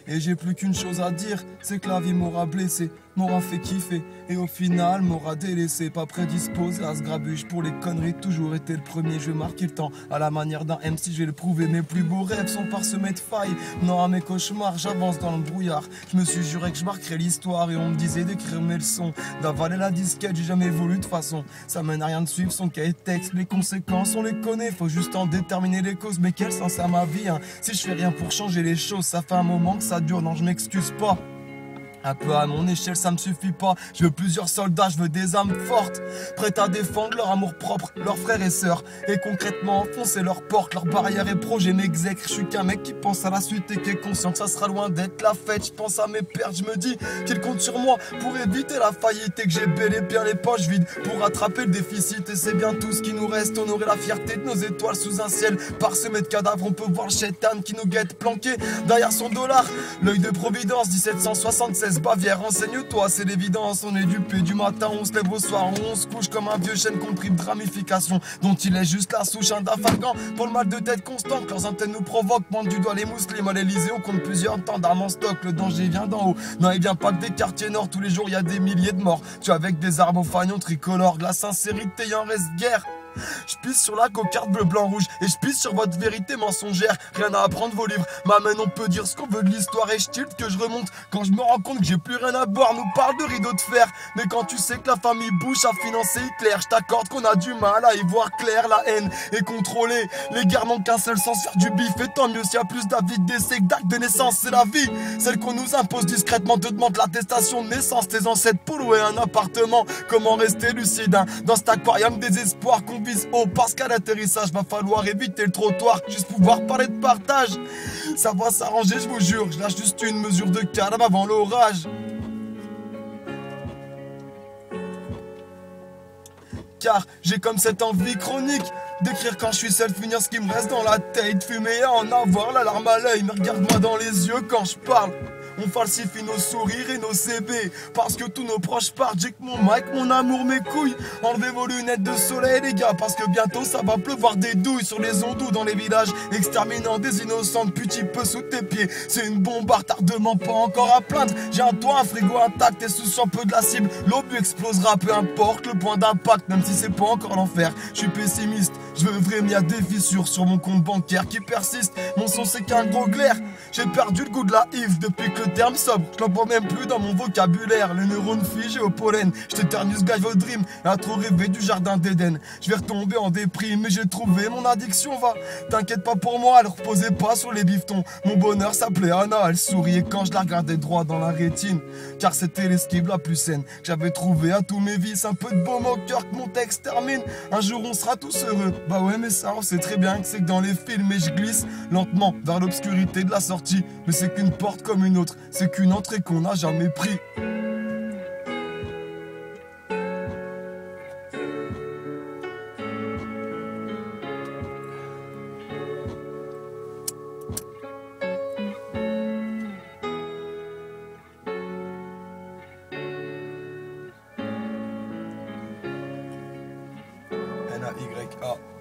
Et j'ai plus qu'une chose à dire, c'est que la vie m'aura blessé, m'aura fait kiffer, et au final m'aura délaissé, pas prédisposé à ce grabuge pour les conneries, toujours été le premier, je vais marquer le temps, à la manière d'un MC, je vais le prouver, mes plus beaux rêves sont parsemés de failles, non à mes cauchemars, j'avance dans le brouillard, je me suis juré que je marquerais l'histoire, et on me disait d'écrire mes leçons, d'avaler la disquette, j'ai jamais voulu de façon, ça mène à rien de suivre son cahier de texte, les conséquences on les connaît, faut juste en déterminer les causes, mais quel sens à ma vie, hein, si je fais rien pour changer les choses, ça fait un moment que ça dure, non je m'excuse pas. Un peu à mon échelle, ça me suffit pas. Je veux plusieurs soldats, je veux des âmes fortes, prêtes à défendre leur amour propre, leurs frères et sœurs. Et concrètement, enfoncer leurs portes, leurs barrières et projets m'exècrent. Je suis qu'un mec qui pense à la suite et qui est conscient que ça sera loin d'être la fête. Je pense à mes pertes, je me dis qu'ils comptent sur moi pour éviter la faillite et que j'ai bel et bien les poches vides pour rattraper le déficit. Et c'est bien tout ce qui nous reste, honorer la fierté de nos étoiles sous un ciel parsemé de cadavres. On peut voir le chétan qui nous guette planqué derrière son dollar. L'œil de Providence, 1776. Bavière, renseigne-toi, c'est l'évidence. On est dupé du matin, on se lève au soir, on se couche comme un vieux chêne compris de ramification, dont il est juste la souche, un d'Afghan pour le mal de tête constant que leurs antennes nous provoquent. Pointe du doigt les musulmans à l'Elysée, on compte plusieurs temps d'armes en stock, le danger vient d'en haut. Non, il vient pas que des quartiers nord, tous les jours il y a des milliers de morts. Tu avec des armes au fanion tricolore, de la sincérité, il en reste guère. Je pisse sur la cocarde bleu, blanc, rouge. Et je pisse sur votre vérité mensongère. Rien à apprendre vos livres. M'amène, on peut dire ce qu'on veut de l'histoire. Et je tilte que je remonte quand je me rends compte que j'ai plus rien à boire. Nous parle de rideau de fer. Mais quand tu sais que la famille Bush a financé Hitler, je t'accorde qu'on a du mal à y voir clair. La haine est contrôlée. Les guerres n'ont qu'un seul sens, faire du bif. Et tant mieux s'il y a plus d'avis de décès que d'actes de naissance. C'est la vie, celle qu'on nous impose discrètement. Te demande l'attestation de naissance. Tes ancêtres pour louer un appartement. Comment rester lucide, hein, dans cet aquarium désespoir qu'on vise haut, parce qu'à l'atterrissage va falloir éviter le trottoir, juste pouvoir parler de partage. Ça va s'arranger, je vous jure, je lâche juste une mesure de calme avant l'orage. Car j'ai comme cette envie chronique d'écrire quand je suis seul, finir ce qui me reste dans la tête, fumer et en avoir la larme à l'œil. Mais regarde-moi dans les yeux quand je parle. On falsifie nos sourires et nos CV parce que tous nos proches partent. J'ai que mon mic, mon amour, mes couilles. Enlevez vos lunettes de soleil les gars, parce que bientôt ça va pleuvoir des douilles sur les ondes ou dans les villages, exterminant des innocents petits peu sous tes pieds. C'est une bombe à retardement, pas encore à plaindre. J'ai un toit, un frigo intact et sous un peu de la cible. L'obus explosera, peu importe le point d'impact, même si c'est pas encore l'enfer. Je suis pessimiste, je veux vraiment, y a des fissures sur mon compte bancaire qui persistent. Mon son c'est qu'un gros glaire. J'ai perdu le goût de la Yves depuis que le terme sobre, je l'emploie même plus dans mon vocabulaire. Les neurones figés au pollen, je t'éternise guy au dream, à trop rêver du jardin d'Éden. Je vais retomber en déprime, mais j'ai trouvé mon addiction, va. T'inquiète pas pour moi, elle reposait pas sur les bifetons. Mon bonheur s'appelait Anna, elle souriait quand je la regardais droit dans la rétine. Car c'était l'esquive la plus saine que j'avais trouvé à tous mes vices. Un peu de baume au cœur que mon texte termine. Un jour on sera tous heureux. Bah ouais, mais ça on sait très bien que c'est que dans les films, et je glisse lentement vers l'obscurité de la sortie. Mais c'est qu'une porte comme une autre, c'est qu'une entrée qu'on n'a jamais pris. N-A-Y-A